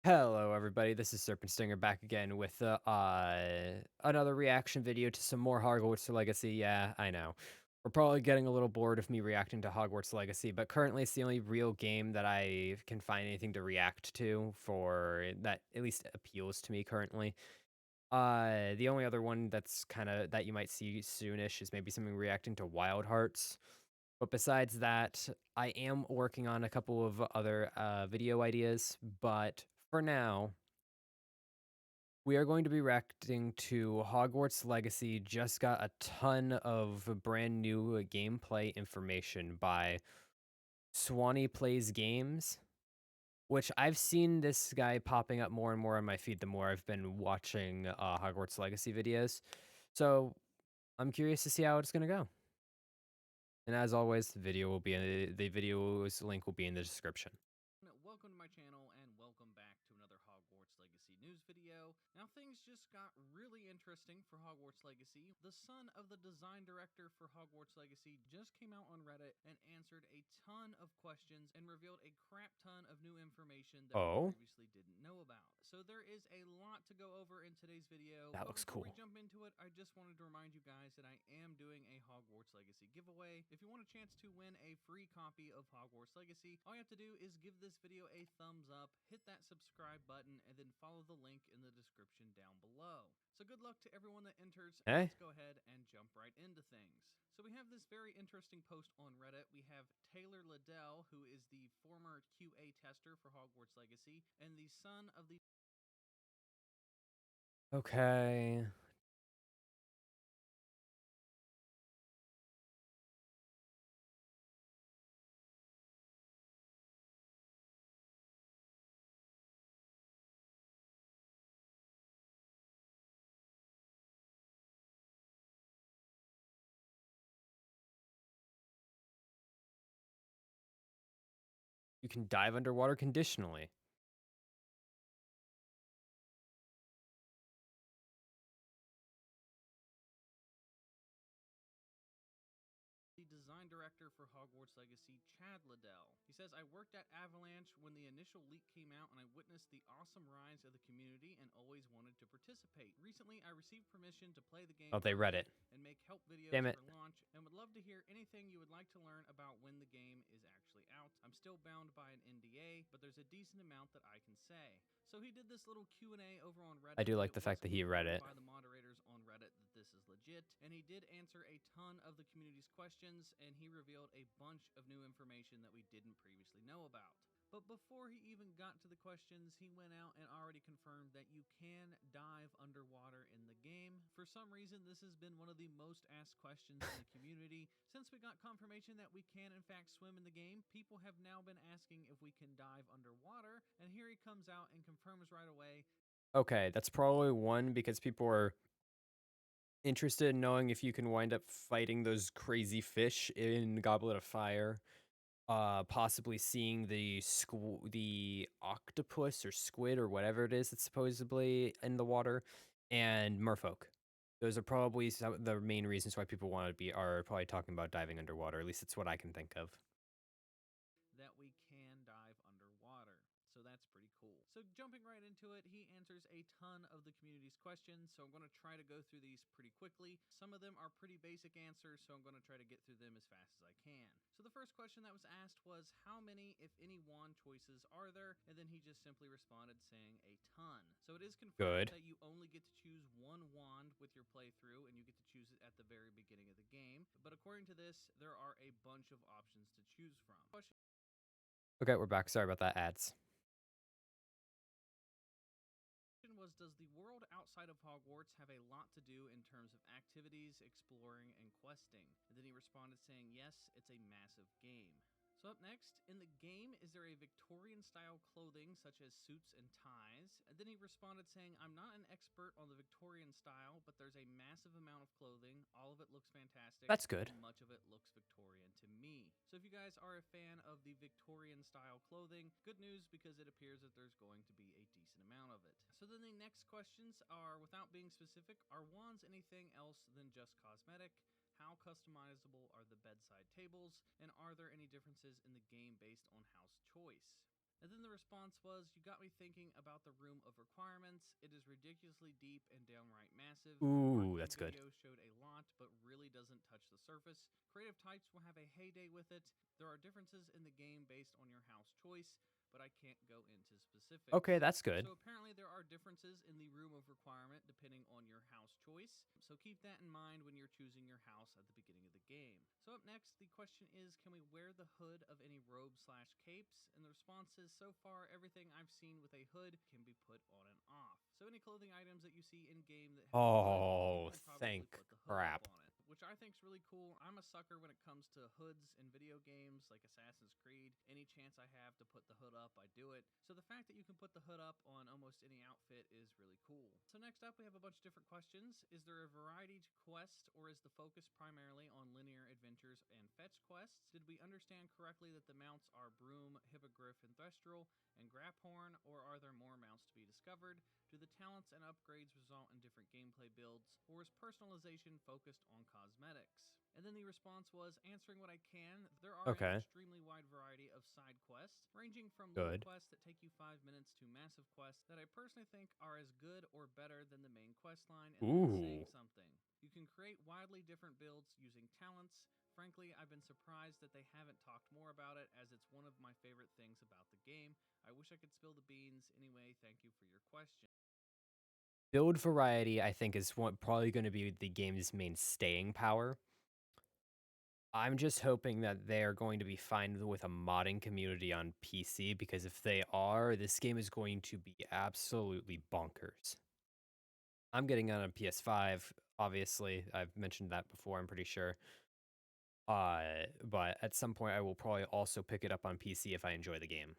Hello, everybody. This is Serpent Stinger back again with another reaction video to some more Hogwarts Legacy. Yeah, I know. We're probably getting a little bored of me reacting to Hogwarts Legacy, but currently it's the only real game that I can find anything to react to for that at least appeals to me currently. The only other one that's kind of that you might see soonish is maybe something reacting to Wild Hearts. But besides that, I am working on a couple of other video ideas, but for now, we are going to be reacting to Hogwarts Legacy. Just got a ton of brand new gameplay information by Swanee Plays Games, which I've seen this guy popping up more and more on my feed the more I've been watching Hogwarts Legacy videos. So I'm curious to see how it's going to go. And as always, the video's link will be in the description. Welcome to my channel and welcome back to another Hogwarts Legacy news video. Now things just got really interesting for Hogwarts Legacy. The son of the design director for Hogwarts Legacy just came out on Reddit and answered a ton of questions and revealed a crap ton of new information that we Oh, previously didn't know about. So there is a lot to go over in today's video. that But looks before we cool. jump into it, I just wanted to remind you guys that I am doing a Hogwarts Legacy giveaway. If you want a chance to win a free copy of Hogwarts Legacy, all you have to do is give this video a thumbs up, hit that subscribe button, and then follow the link in the description down below. So good luck to everyone that enters, and Hey, let's go ahead and jump right into things. So we have this very interesting post on Reddit. We have Taylor Liddell, who is the former QA tester for Hogwarts Legacy, and the son of the okay. You can dive underwater conditionally. design director for Hogwarts Legacy, Chad Liddell. He says, I worked at Avalanche when the initial leak came out and I witnessed the awesome rise of the community and always wanted to participate. Recently, I received permission to play the game Oh, they read early it. and make help Damn videos it. for launch and would love to hear anything you would like to learn about when the game is actually out. I'm still bound by an NDA, but there's a decent amount that I can say. So he did this little Q&A over on I Reddit. do like It the fact was that he read confirmed it. by the moderators on Reddit that this is legit, and he did answer a ton of the community's questions, and he revealed a bunch of new information that we didn't previously know about. But before he even got to the questions, he went out and already confirmed that you can dive underwater in the game. For some reason, this has been one of the most asked questions in the community. Since we got confirmation that we can in fact swim in the game, people have now been asking if we can dive underwater, and here he comes out and confirms right away. Okay, that's probably one because people are interested in knowing if you can wind up fighting those crazy fish in Goblet of Fire. Possibly seeing the octopus or squid or whatever it is that's supposedly in the water, and merfolk. Those are probably some of the main reasons why people want to be are probably talking about diving underwater. At least it's what I can think of. That we can dive underwater. So that's pretty cool. So jumping right into it, he answers a ton of the community's questions, so I'm going to try to go through these pretty quickly. Some of them are pretty basic answers, so I'm going to try to get through them as fast as I can. So the first question that was asked was, how many, if any, wand choices are there? And then he just simply responded saying a ton. So it is confirmed Good. that you only get to choose one wand with your playthrough, and you get to choose it at the very beginning of the game. But according to this, there are a bunch of options to choose from. Okay, we're back. Sorry about that, ads. Was, does the world outside of Hogwarts have a lot to do in terms of activities, exploring, and questing? And then he responded saying, yes, it's a massive game. So up next, in the game, is there a Victorian-style clothing such as suits and ties? And then he responded saying, I'm not an expert on the Victorian style, but there's a massive amount of clothing. All of it looks fantastic, That's good. and much of it looks Victorian to me. So if you guys are a fan of the Victorian-style clothing, good news because it appears that there's going to be a decent amount of it. So then the next questions are, without being specific, are wands anything else than just cosmetic? How customizable are the bedside tables? And are there any differences in the game based on house choice? And then the response was, "You got me thinking about the room of requirements. It is ridiculously deep and downright massive. The Ooh, marketing that's good. video showed a lot, but really doesn't touch the surface. Creative types will have a heyday with it. There are differences in the game based on your house choice, but I can't go into Okay, specifics." that's good. So apparently there are differences in the room of requirement depending on your house choice. So keep that in mind when you're choosing your house at the beginning of the game. So up next, the question is, can we wear the hood of any robe slash capes? And the response is, so far everything I've seen with a hood can be put on and off. So any clothing items that you see in game that have a hood, you Oh, can probably thank put the hood up crap. on it, which I think is really cool. I'm a sucker when it comes to hoods in video games like Assassin's Creed. Any chance I have to put the hood up, I do it. So the fact that you can put the hood up on almost any outfit is really cool. So next up, we have a bunch of different questions. Is there a variety to quest, or is the focus primarily on linear adventures and fetch quests? Did we understand correctly that the mounts are Broom, Hippogriff, and Thestral, and Graphorn, or are there more mounts to be discovered? Do the talents and upgrades result in different gameplay builds, or is personalization focused on cosmetics? And then the response was, answering what I can, there are an Okay, extremely wide variety of side quests, ranging from little good. quests that take you 5 minutes to massive quests that I personally think are as good or better than the main quest line, and that's saying Ooh. something. You can create wildly different builds using talents. Frankly, I've been surprised that they haven't talked more about it, as it's one of my favorite things about the game. I wish I could spill the beans. Anyway, thank you for your question. Build variety, I think, is what probably going to be the game's main staying power. I'm just hoping that they're going to be fine with a modding community on PC because if they are, this game is going to be absolutely bonkers. I'm getting it on a PS5, obviously. I've mentioned that before, I'm pretty sure. But at some point I will probably also pick it up on PC if I enjoy the game.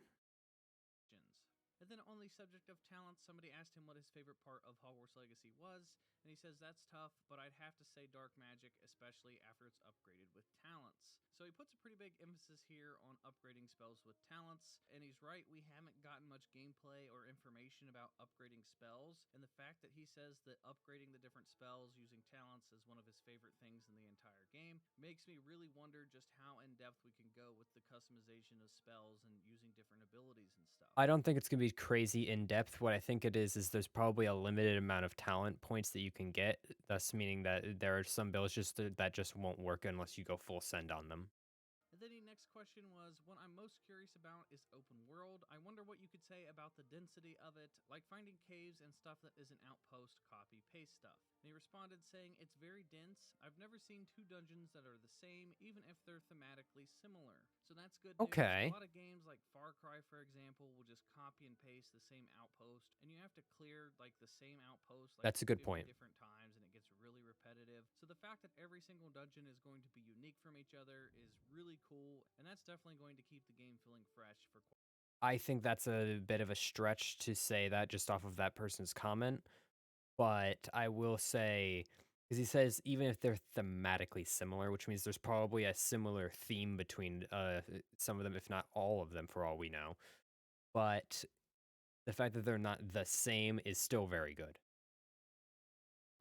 And then on the subject of talent, somebody asked him what his favorite part of Hogwarts Legacy was, and he says that's tough, but I'd have to say dark magic, especially after it's upgraded with talents. So he puts a pretty big emphasis here on upgrading spells with talents, and he's right, we haven't gotten much gameplay or information about upgrading spells, and the fact that he says that upgrading the different spells using talents is one of his favorite things in the entire game makes me really wonder just how in depth we can go with the customization of spells and using different abilities and stuff. I don't think it's gonna be crazy in depth. What I think it is there's probably a limited amount of talent points that you can get, thus meaning that there are some builds that just won't work unless you go full send on them. And then the next question was, what I'm most curious about is open world. I wonder what you could say about the density of it, like finding caves and stuff that isn't outpost copy paste stuff. And he responded saying, it's very dense. I've never seen two dungeons that are the same, even if they're thematically similar. So that's good news. A Okay, lot of games like Far Cry, for example, will just copy and paste the same outpost, and you have to clear like the same outpost like that's a good 50 point. different times, and it gets really repetitive. So the fact that every single dungeon is going to be unique from each other is really cool, and that's definitely going to keep the game feeling fresh for quite. I think that's a bit of a stretch to say that just off of that person's comment, but I will say, because he says even if they're thematically similar, which means there's probably a similar theme between some of them, if not all of them, for all we know. But the fact that they're not the same is still very good.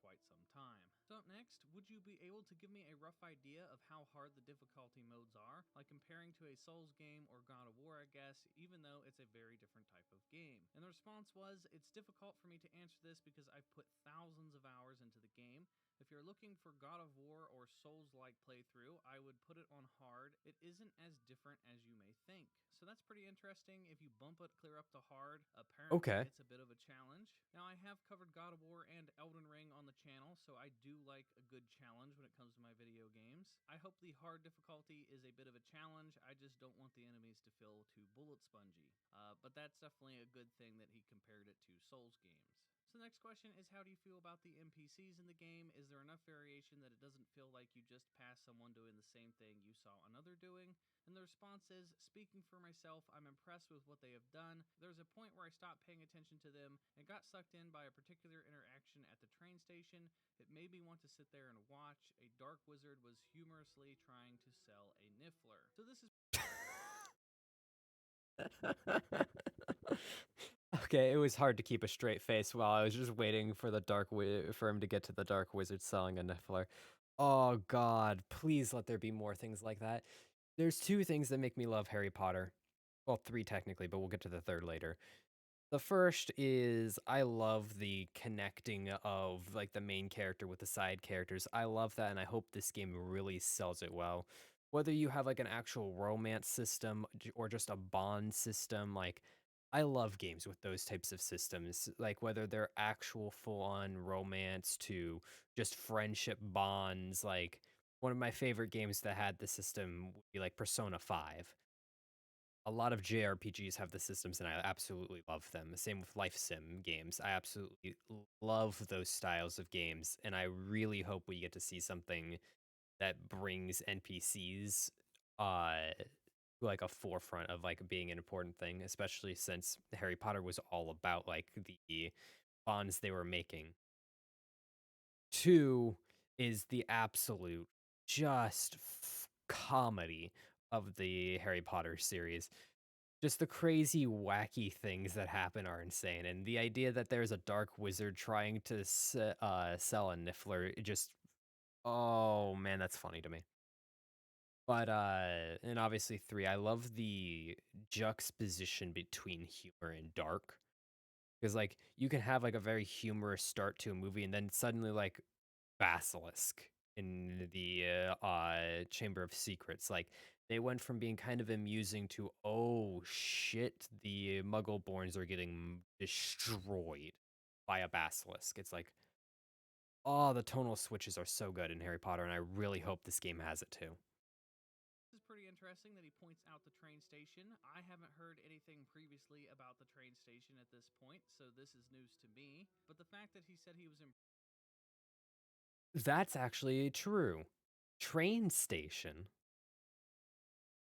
Quite some time. So up next, would you be able to give me a rough idea of how hard the difficulty modes are, like comparing to a Souls game or God of War, I guess, even though it's a very different type of game? And the response was, it's difficult for me to answer this because I've put thousands of hours into the game. If you're looking for God of War or Souls-like playthrough, I would put it on hard. It isn't as different as you may think. So that's pretty interesting. If you bump it clear up to hard, apparently Okay. it's a bit of a challenge. Now, I have covered God of War and Elden Ring on the channel, so I do like a good challenge when it comes to my video games. I hope the hard difficulty is a bit of a challenge. I just don't want the enemies to feel too bullet spongy. But that's definitely a good thing that he compared it to Souls games. So the next question is, how do you feel about the NPCs in the game? Is there enough variation that it doesn't feel like you just passed someone doing the same thing you saw another doing? And the response is, speaking for myself, I'm impressed with what they have done. There's a point where I stopped paying attention to them and got sucked in by a particular interaction at the train station. It made me want to sit there and watch. A dark wizard was humorously trying to sell a niffler. So this is Okay, it was hard to keep a straight face while I was just waiting for the for him to get to the dark wizard selling a niffler. Oh god, please let there be more things like that. There's two things that make me love Harry Potter. Well, 3 technically, but we'll get to the 3rd later. The first is I love the connecting of, like, the main character with the side characters. I love that, and I hope this game really sells it well. Whether you have, like, an actual romance system or just a bond system, like, I love games with those types of systems, like, whether they're actual full-on romance to just friendship bonds, like, one of my favorite games that had the system would be, like, Persona 5. A lot of JRPGs have the systems, and I absolutely love them. Same with life sim games. I absolutely love those styles of games, and I really hope we get to see something that brings NPCs to like a forefront of like being an important thing, especially since Harry Potter was all about like the bonds they were making. Two is the absolute just comedy of the Harry Potter series. Just the crazy, wacky things that happen are insane, and the idea that there's a dark wizard trying to sell a Niffler, it just oh, man, that's funny to me. But, and obviously 3, I love the juxtaposition between humor and dark, because like, you can have, like, a very humorous start to a movie, and then suddenly, like, basilisk in the Chamber of Secrets. Like they went from being kind of amusing to oh shit, the Muggleborns are getting destroyed by a basilisk. It's like oh, the tonal switches are so good in Harry Potter, and I really hope this game has it too. This is pretty interesting that he points out the train station. I haven't heard anything previously about the train station at this point, so this is news to me. But the fact that he said he was That's actually true. Train station.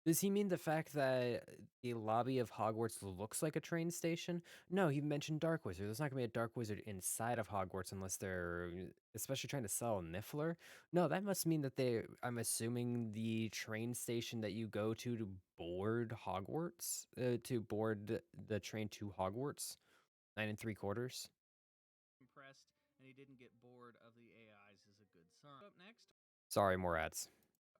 Does he mean the fact that the lobby of Hogwarts looks like a train station? No, he mentioned Dark Wizard. There's not gonna be a Dark Wizard inside of Hogwarts unless they're especially trying to sell a Niffler. No, that must mean that I'm assuming the train station that you go to board Hogwarts, to board the train to Hogwarts, 9 and 3 quarters. impressed and he didn't get bored of the AIs is a good sign. Up next, Sorry, more ads.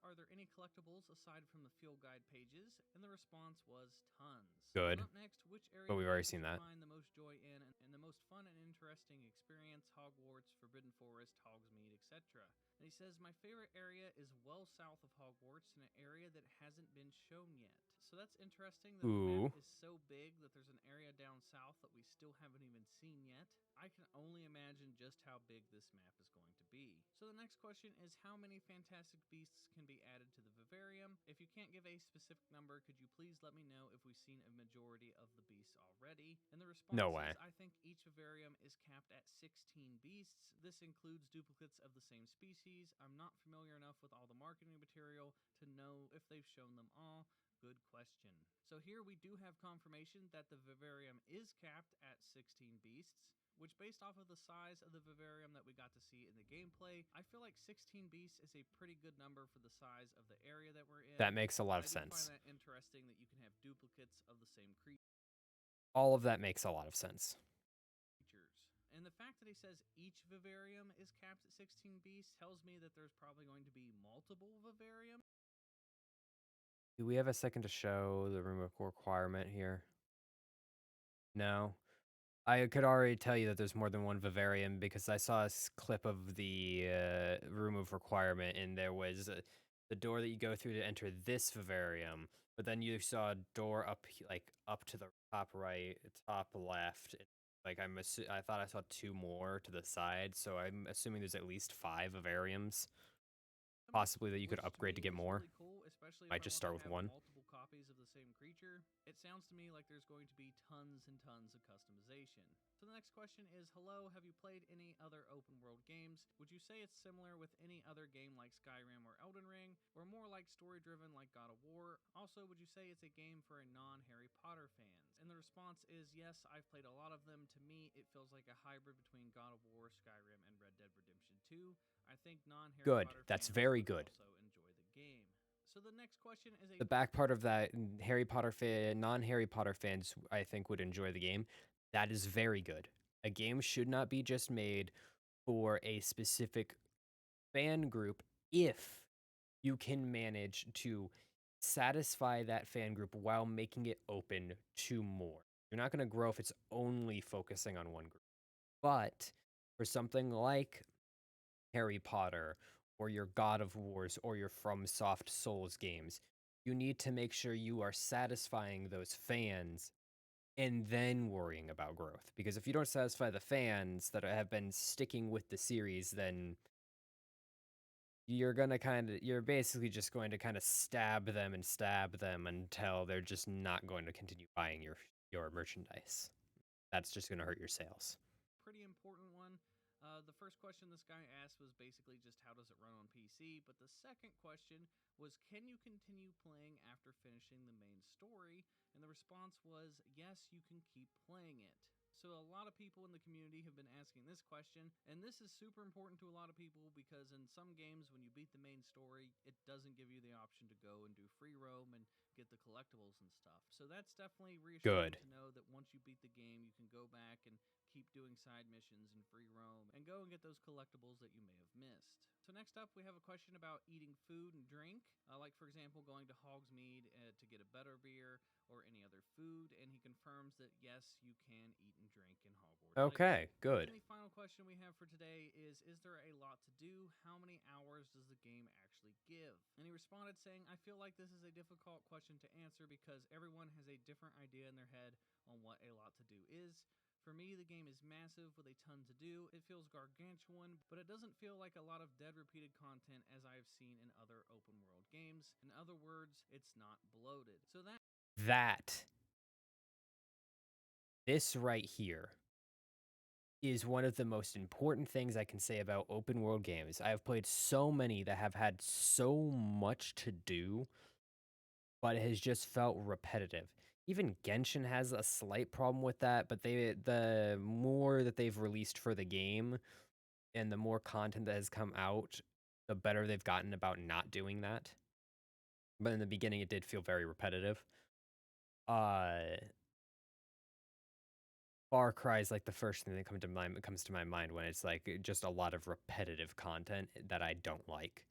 are there any collectibles aside from the field guide pages? And the response was tons. And Good, up next, which but area of we've the already game did seen you that. find the most joy in and the most fun and interesting experience? Hogwarts, Forbidden Forest, Hogsmeade, etc. And he says, my favorite area is well south of Hogwarts in an area that hasn't been shown yet. So that's interesting that the map Ooh, is so big that there's an area down south that we still haven't even seen yet. I can only imagine just how big this map is going to be. So the next question is how many fantastic beasts can be added to the vivarium? If you can't give a specific number, could you please let me know if we've seen a majority of the beasts already? And the no response is way. I think each vivarium is capped at 16 beasts. This includes duplicates of the same species. I'm not familiar enough with all the marketing material to know if they've shown them all. Good question. So here we do have confirmation that the vivarium is capped at 16 beasts, which based off of the size of the vivarium that we got to see in the gameplay, I feel like 16 beasts is a pretty good number for the size of the area that we're That in. makes a lot But of I do find sense. that interesting that you can have duplicates of the same All of that makes a lot of sense. creatures. And the fact that he says each vivarium is capped at 16 beasts tells me that there's probably going to be multiple vivariums. Do we have a second to show the room of requirement here? No. I could already tell you that there's more than one vivarium because I saw a clip of the room of requirement, and there was the door that you go through to enter this vivarium, but then you saw a door up, like up to the top right, top left. Like I thought I saw two more to the side, so I'm assuming there's at least five vivariums, possibly that you could Which to upgrade to me get is more. really cool, especially if Might I just want to start with have one. multiple copies of the same creature. It sounds to me like there's going to be tons and tons of customization. So the next question is, hello, have you played any other open world games? Would you say it's similar with any other game like Skyrim or Elden Ring, or more like story driven like God of War? Also, would you say it's a game for a non-Harry Potter fans? And the response is yes, I've played a lot of them. To me, it feels like a hybrid between God of War, Skyrim, and Red Dead Redemption 2. I think non-Harry Good. Potter That's fans very would good. also enjoy the game. So the next question is a The back part of that, Harry Potter non-Harry Potter fans, I think, would enjoy the game. That is very good. A game should not be just made for a specific fan group if you can manage to satisfy that fan group while making it open to more. You're not going to grow if it's only focusing on one group. But for something like Harry Potter or your God of Wars or your From Soft Souls games, you need to make sure you are satisfying those fans and then worrying about growth. Because if you don't satisfy the fans that have been sticking with the series, then you're basically just going to kind of stab them until they're just not going to continue buying your merchandise. That's just going to hurt your sales. Pretty important one. The first question this guy asked was basically just how does it run on PC, but the second question was can you continue playing after finishing the main story? And the response was yes, you can keep playing it. So a lot of people in the community have been asking this question, and this is super important to a lot of people because in some games when you beat the main story, it doesn't give you the option to go and do free roam and get the collectibles and stuff. So that's definitely reassuring Good. to know that once you beat the game, you can go back and keep doing side missions and free roam and go and get those collectibles that you may have missed. So next up, we have a question about eating food and drink, like for example, going to Hogsmeade to get a better beer or any other food, and he confirms that yes, you can eat and drink in Hogwarts Okay, Legacy. good. And the final question we have for today is there a lot to do? How many hours does the game actually give? And he responded saying, I feel like this is a difficult question to answer because everyone has a different idea in their head on what a lot to do is. For me, the game is massive with a ton to do. It feels gargantuan, but it doesn't feel like a lot of dead repeated content as I have seen in other open world games. In other words, it's not bloated. So that That this right here is one of the most important things I can say about open world games. I have played so many that have had so much to do, but it has just felt repetitive. Even Genshin has a slight problem with that, but the more that they've released for the game and the more content that has come out, the better they've gotten about not doing that. But in the beginning, it did feel very repetitive. Uh, Far Cry is like the first thing that comes to my mind when it's like just a lot of repetitive content that I don't like.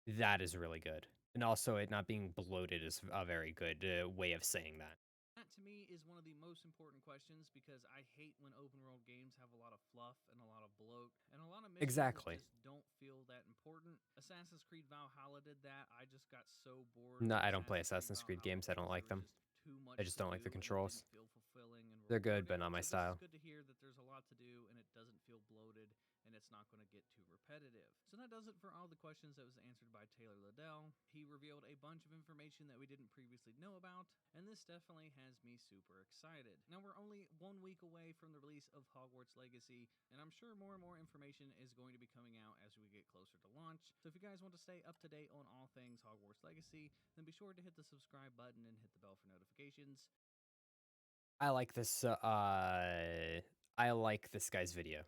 That is really good. And also it not being bloated is a very good way of saying that. That to me is one of the most important questions because I hate when open world games have a lot of fluff and a lot of bloat and a lot of missions that Exactly. just don't feel that important. Assassin's Creed Valhalla did that. I just got so bored No, with I don't play Assassin's Creed Assassin's Creed Valhalla games. I don't because there like was them. just too I much just to don't like the do and it controls. didn't feel fulfilling and They're good, but rewarding. not my So this is style. good to hear that there's a lot to do and it doesn't feel bloated and it's not going to get too repetitive. So that does it for all the questions that was answered by Taylor Liddell. He revealed a bunch of information that we didn't previously know about, and this definitely has me super excited. Now we're only 1 week away from the release of Hogwarts Legacy, and I'm sure more and more information is going to be coming out as we get closer to launch. So if you guys want to stay up to date on all things Hogwarts Legacy, then be sure to hit the subscribe button and hit the bell for notifications. I like this I like this guy's video.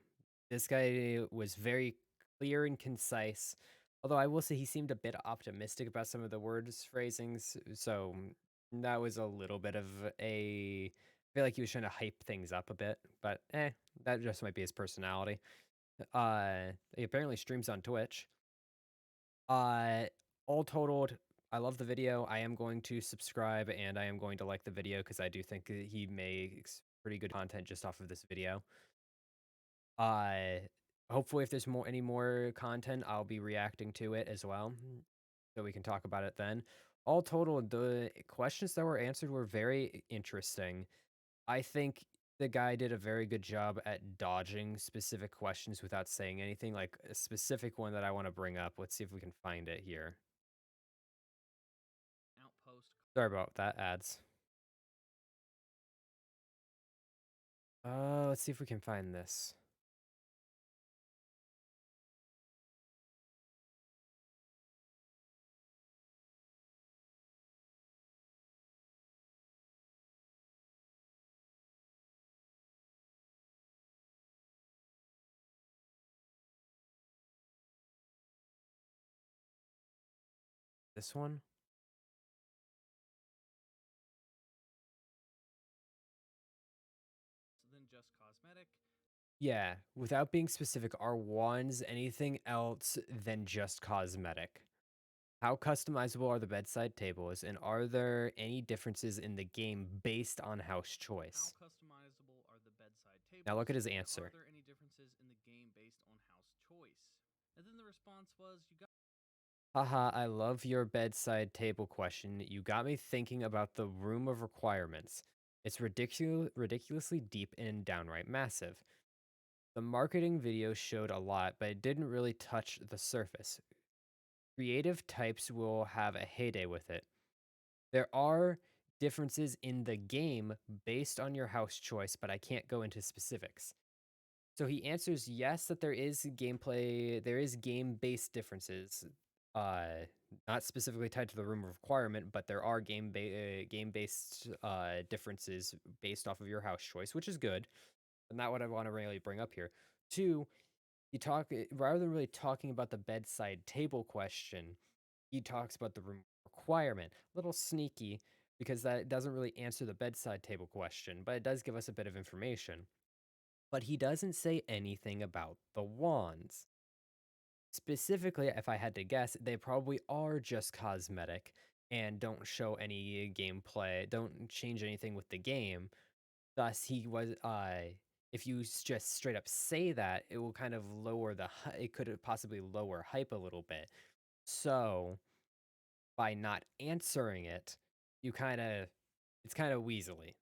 This guy was very clear and concise. Although I will say he seemed a bit optimistic about some of the words phrasings, so that was a little bit of I feel like he was trying to hype things up a bit, but that just might be his personality. He apparently streams on Twitch. Uh, all totaled, I love the video. I am going to subscribe and I am going to like the video because I do think that he makes pretty good content just off of this video. Uh, Hopefully, if there's any more content, I'll be reacting to it as well, so we can talk about it then. All total, the questions that were answered were very interesting. I think the guy did a very good job at dodging specific questions without saying anything. Like a specific one that I want to bring up. Let's see if we can find it here. Outpost Sorry about that, ads. Let's see if we can find this. This one? than just cosmetic. Yeah, without being specific, are wands anything else than just cosmetic? How customizable are the bedside tables, and are there any differences in the game based on house How choice? customizable are the bedside Now look tables, at his and are answer. there any differences in the game based on house choice? And then the response was, you got Haha, I love your bedside table question. You got me thinking about the room of requirements. It's ridiculously deep and downright massive. The marketing video showed a lot, but it didn't really touch the surface. Creative types will have a heyday with it. There are differences in the game based on your house choice, but I can't go into specifics. So he answers yes that there is game-based differences. Uh Not specifically tied to the room of requirement, but there are game-based differences based off of your house choice, which is good. And that what I want to really bring up here. Two, rather than really talking about the bedside table question, he talks about the room requirement. A little sneaky because that doesn't really answer the bedside table question, but it does give us a bit of information. But he doesn't say anything about the wands. Specifically, if I had to guess, they probably are just cosmetic and don't show any gameplay, don't change anything with the game. Thus, if you just straight up say that, it will kind of it could possibly lower hype a little bit. So, by not answering it, you it's kind of weaselly.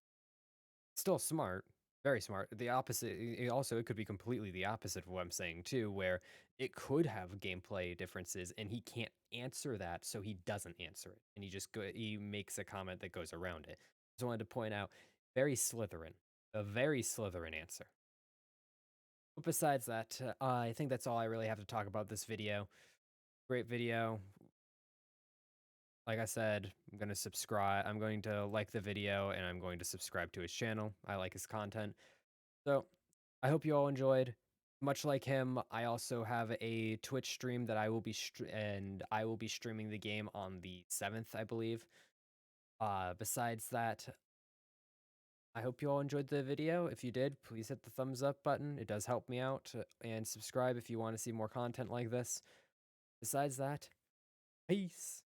Still smart, very smart. The opposite, also, it could be completely the opposite of what I'm saying too, where it could have gameplay differences and he can't answer that, so he doesn't answer it. And he makes a comment that goes around it. Just wanted to point out, very Slytherin, a very Slytherin answer. But besides that, I think that's all I really have to talk about this video. Great video. Like I said, I'm going to subscribe. I'm going to like the video and I'm going to subscribe to his channel. I like his content. So I hope you all enjoyed. Much like him, I also have a Twitch stream that I will be streaming the game on the 7th, I believe. Besides that, I hope you all enjoyed the video. If you did, please hit the thumbs up button. It does help me out. And subscribe if you want to see more content like this. Besides that, peace.